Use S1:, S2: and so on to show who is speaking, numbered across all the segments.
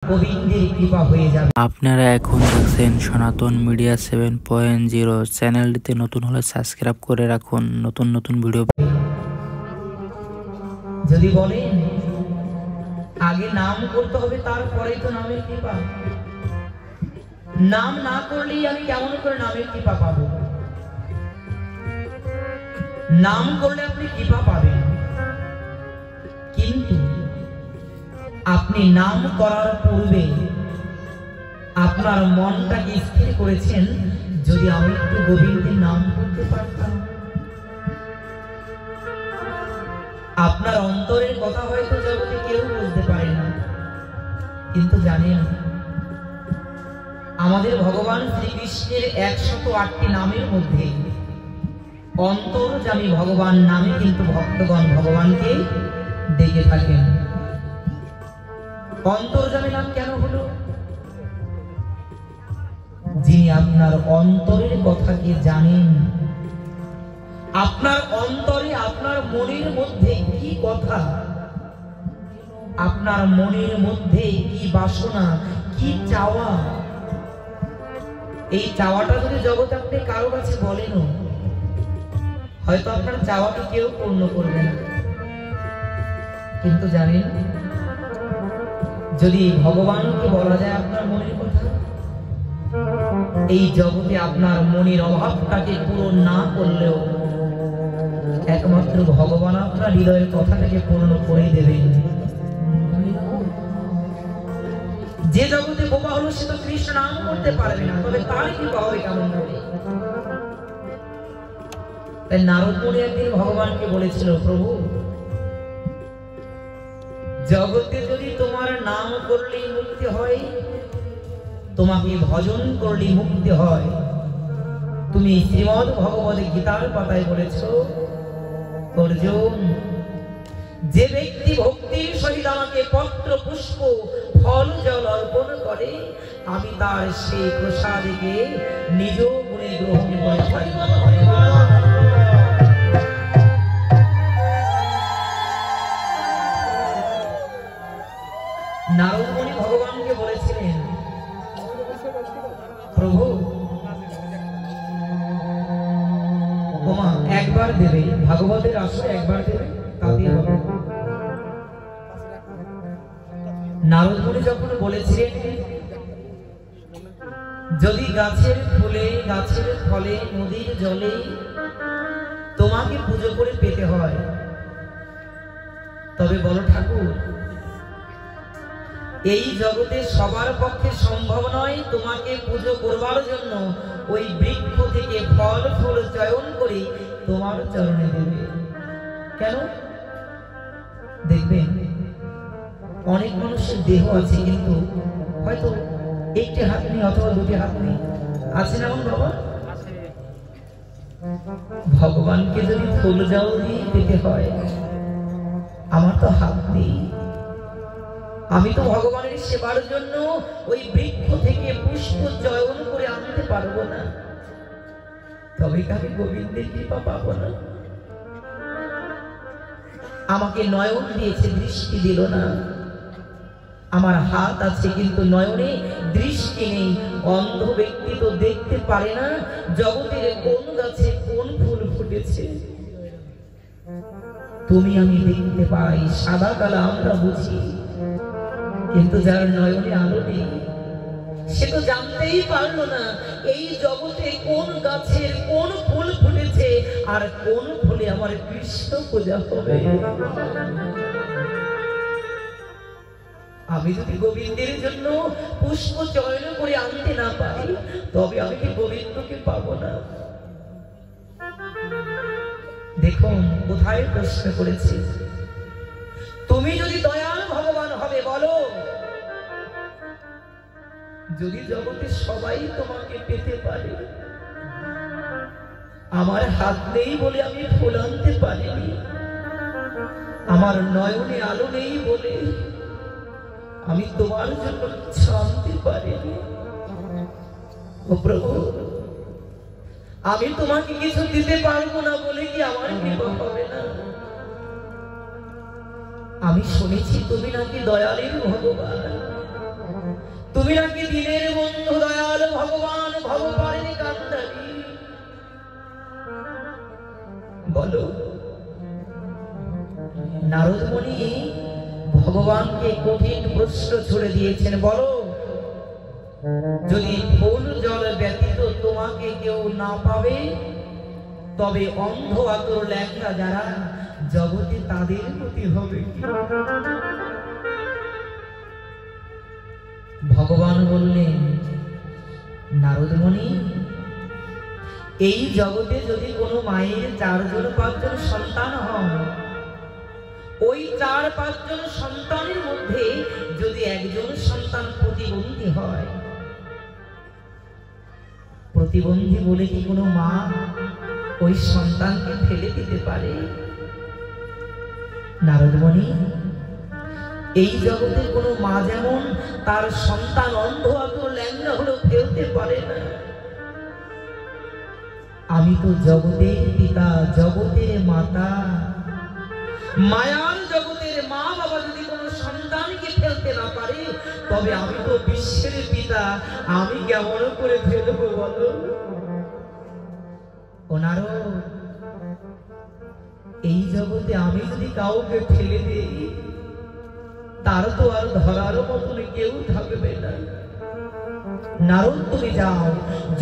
S1: গোবিন্দের কৃপা হয়ে যাবে।
S2: আপনারা এখন দেখছেন সনাতন মিডিয়া 7.0 চ্যানেলটিতে নতুন হলে সাবস্ক্রাইব করে রাখুন নতুন নতুন ভিডিও।
S1: যদি বলেন আগে নাম করতে হবে তারপরেই তো নামের কৃপা, নাম না করলেই আমি কেমন করে নামের কৃপা পাবো? নাম করলে আপনি কৃপা পাবেন, কিন্তু আপনি নাম করার পূর্বে আপনার মনটাকে স্থির করেছেন, যদি আমি একটু গোবিন্দের নাম করতে পারতাম। আপনার অন্তরের কথা হয়তো জগতে কেউ বুঝতে পারে না, কিন্তু জানেন আমাদের ভগবান শ্রীকৃষ্ণের 108টি নামের মধ্যে অন্তর্যামী ভগবান নামে কিন্তু ভক্তগণ ভগবানকে ডেকে থাকেন। অন্তর্যামী নাম কেন হলো? যিনি আপনার অন্তরের কথাকে জানেন, আপনার অন্তরে আপনার মনের মধ্যে কি কথা, আপনার মনের মধ্যে কি বাসনা, কি চাওয়া, এই চাওয়াটা যদি জগতে আপনি কারো কাছে বলেন, হয়তো আপনার চাওয়াকে কেউ পূর্ণ করবে না, কিন্তু জানেন যদি ভগবানকে বলা যায় আপনার মনের কথা, এই জগতে আপনার মনের অভাবটাকে পূরণ না করলেও একমাত্র ভগবান আপনার হৃদয়ের কথাটাকে পূর্ণ করে দেবেন। যে জগতে বোবা হলো সে তো কৃষ্ণ নাম করতে পারবে না, তবে তার কৃপা হবে কেমন করে? তাই নারদ মুনি একদিন ভগবানকে বলেছিল, প্রভু জগতে যদি তোমার নাম করলেই মুক্তি হয়, তোমাকে ভজন করলেই মুক্তি হয়, তুমি শ্রীমদ ভগবদ গীতার পাতায় বলেছো, অর্জুন যে ব্যক্তি ভক্তির সহিত আমাকে পত্র পুষ্প ফল জল অর্পণ করে, আমি তার সেই প্রসাদকে নিজ গুণে গ্রহণ করে থাকি। নারদ মুনি ভগবানকে বলেছিলেন, প্রভু তোমা একবার দেবে, ভাগবতের আসরে একবার দেবে, তাতে হবে। নারদ মুনি যখন বলেছিলেন যদি গাছের ফুলে গাছের ফলে নদীর জলে তোমাকে পুজো করে পেতে হয়, তবে বলো ঠাকুর এই জগতে সবার পক্ষে সম্ভব নয় তোমাকে পুজো করবার জন্য ওই বৃক্ষ থেকে ফল ফুল চয়ন করে তোমার চরণে দেবে কেন? দেখবেন অনেক মানুষের দেহ আছে, কিন্তু হয়তো একটি হাত নেই অথবা দুটি হাত নেই, আছে না এমন বাবা? ভগবানকে যদি ফুল জল দিয়ে পেতে হয়, আমার তো হাত নেই, আমি তো ভগবানের সেবার জন্য ওই বৃক্ষ থেকে পুষ্প চয়ন করে আনতে পারবো না, তবে আমি গোবিন্দের কৃপা পাবো না। আমাকে নয়ন দিয়েছে, দৃষ্টি দিল না। আমার হাত আছে কিন্তু নয়নে দৃষ্টি নেই। অন্ধ ব্যক্তি তো দেখতে পারে না জগতের কোন গাছে কোন ফুল ফুটেছে। তুমি আমি দেখতে পাই, সাদা কালা আমরা বুঝি, কিন্তু যার নয়নে আলো নেই সে তো জানতেই পারলো না এই জগতে কোন গাছের কোন ফুল ফুটেছে আর কোন ফুলে আমার কৃষ্ণ পূজা হবে। আমি যদি গোবিন্দের জন্য পুষ্প চয়ন করে আনতে না পারি, তবে আমি কি গোবিন্দকে পাবো না? দেখুন কোথায় প্রশ্ন করেছি, তুমি যদি দয়াল ভগবান হবে বলো, যদি জগতে সবাই তোমাকে পেতে পারে, আমার হাত নেই বলে আমি ফুল আনতে পারিনি, আমার নয়নে আলো নেই বলে আমি তোমার জন্য শান্তি পারিনি। ও প্রভু, আমি তোমাকে কিছু দিতে পারবো না বলে কি আমার কৃপা হবে না? আমি শুনেছি তুমি নাকি দয়ালের ভগবান, তুমি নাকি দিনের বন্ধু দয়াল ভগবান ভগবানের কান্দারি। বলো নারদ মুনি ভগবানকে কঠিন প্রশ্ন ছুড়ে দিয়েছেন, বলো যদি ফুল জল ব্যতীত তোমাকে কেউ না পাবে তবে অন্ধ আতর ল্যাংড়া যারা জগতে তাদের গতি হবে কি? ভগবান বললেন নারদ মুনি, এই জগতে যদি কোনো মায়ের 4-5 সন্তান হয়, ওই 4-5 সন্তানের মধ্যে যদি একজন সন্তান প্রতিবন্ধী হয়, প্রতিবন্ধী বলে কি কোনো মা ওই সন্তানকে ফেলে দিতে পারে? নারদ মুনি, এই জগতের কোনো মা যেমন তার সন্তান অন্ধ আতর ল্যাংড়া হলেও ফেলতে পারে না, আমি তো জগতের পিতা জগতের মাতা, মায়ার জগতের মা বাবা যদি কোনো সন্তানকে ফেলতে না পারে তবে আমি তো বিশ্বের পিতা, আমি কেমন করে ফেলবো বলো? ও নারদ, এই জগতে আমি যদি কাউকে ফেলে দিই তার তো আর ধরার মতন কেউ থাকবে না। নারদ তুমি যাও,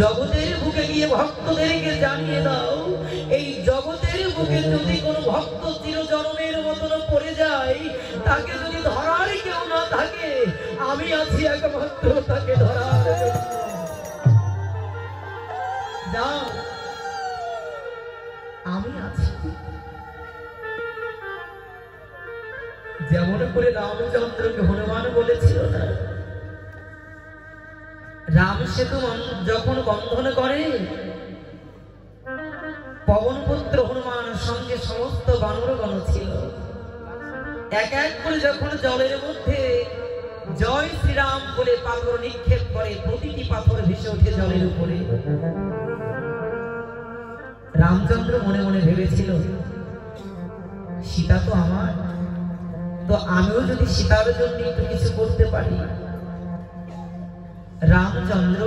S1: জগতের বুকে গিয়ে ভক্তদেরকে জানিয়ে দাও, এই জগতের বুকে যদি কোনো ভক্ত চিরজন্মের মতন পড়ে যায়, তাকে যদি ধরার কেউ না থাকে, আমি আছি একমাত্র তাকে ধরার। যাও, আমি আছি। যেমন করে রামচন্দ্রকে হনুমান বলেছিল না, রাম সেতু যখন বন্ধন করে, পবনপুত্র হনুমান সঙ্গে সমস্ত বানরগণ ছিল, এক এক করে যখন জলের মধ্যে জয় শ্রীরাম বলে পাথর নিক্ষেপ করে, প্রতিটি পাথর ভেসে ওঠে জলের উপরে। রামচন্দ্র মনে মনে ভেবেছিল সীতা তো আমার, তো আমিও যদি সীতার জন্য একটু কিছু করতে পারি। রামচন্দ্র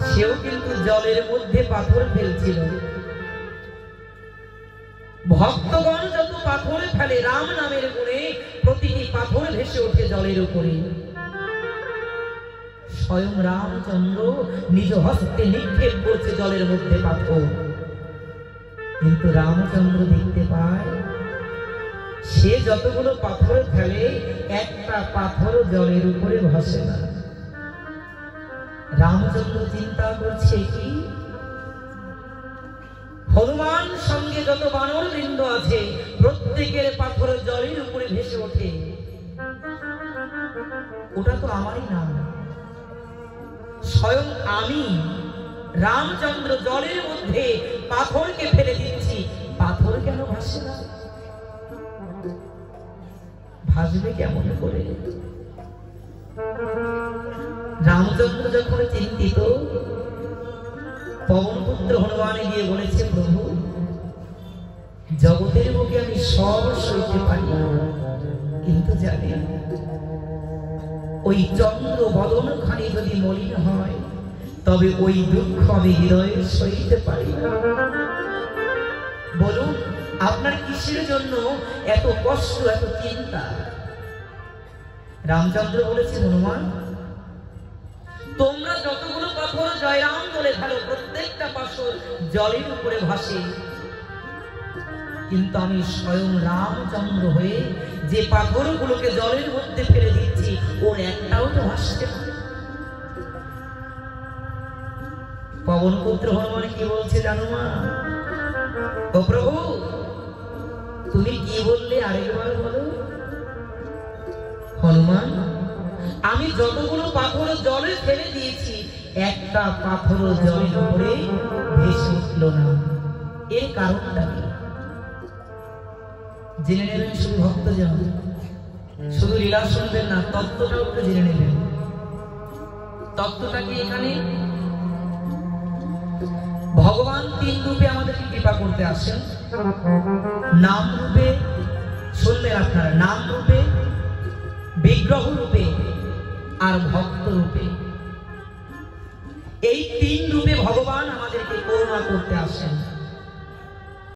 S1: সেও কিন্তু জলের মধ্যে পাথর ফেলছিল। ভক্তগণ যত পাথর ফেলে রাম নামের গুণে প্রতিটি পাথর ভেসে ওঠে জলের উপরে। স্বয়ং রামচন্দ্র নিজ হস্তে নিক্ষেপ করছে জলের মধ্যে পাথর, কিন্তু রামচন্দ্র দেখতে পায় সে যতগুলো পাথর ফেলে একটা পাথর জলের উপরে ভাসে না। রামচন্দ্র চিন্তা করছে কি, হনুমান সঙ্গে যত বানর বৃন্দ আছে প্রত্যেকের পাথর জলের উপরে ভেসে ওঠে, ওটা তো আমারই নাম। স্বয়ং আমি রামচন্দ্র জলের মধ্যে পাথরকে ফেলে দিচ্ছি, পাথর কেন ভাসে না? ভাসবে কেমন করে? রামচন্দ্র যখন চিন্তিত, পবনপুত্র হনুমান গিয়ে বলেছে, প্রভু জগতের বুকে আমি সব সইতে পারি, কিন্তু জানি ওই চন্দ্র বদন খানি যদি মলিন হয় তবে ওই দুঃখ আমি হৃদয়ে সইতে পারি না। বলুন আপনার কিসের জন্য এত কষ্ট, এত চিন্তা? রামচন্দ্র বলেছে, হনুমান তোমরা যতগুলো পাথর জয়রাম বলে ফেলো প্রত্যেকটা পাথর জলের উপরে ভাসে, কিন্তু আমি স্বয়ং রামচন্দ্র হয়ে যে পাথরগুলোকে জলের মধ্যে ফেলে দিচ্ছি ওর একটাও তো ভাসছে না। পবনপুত্র হনুমান কি বলছে জানো মা? ও প্রভু তুমি কি বললে আরেকবার বলো। হনুমান আমি যতগুলো পাথর জলে ফেলে দিয়েছি একটা পাথর জলের উপরে ভেসে উঠল না, এর কারণটা কি জেনে নেবেন। শুধু ভক্তজন, শুধু লীলা শুনবেন না, তত্ত্বটাও একটু জেনে নেবেন। তত্ত্বটা কি? এখানে ভগবান 3 রূপে আমাদেরকে কৃপা করতে আসেন। নাম রূপে, শুনবেন আপনারা, নাম রূপে, বিগ্রহ রূপে আর ভক্ত রূপে। এই তিন রূপে ভগবান আমাদেরকে করুণা করতে আসেন।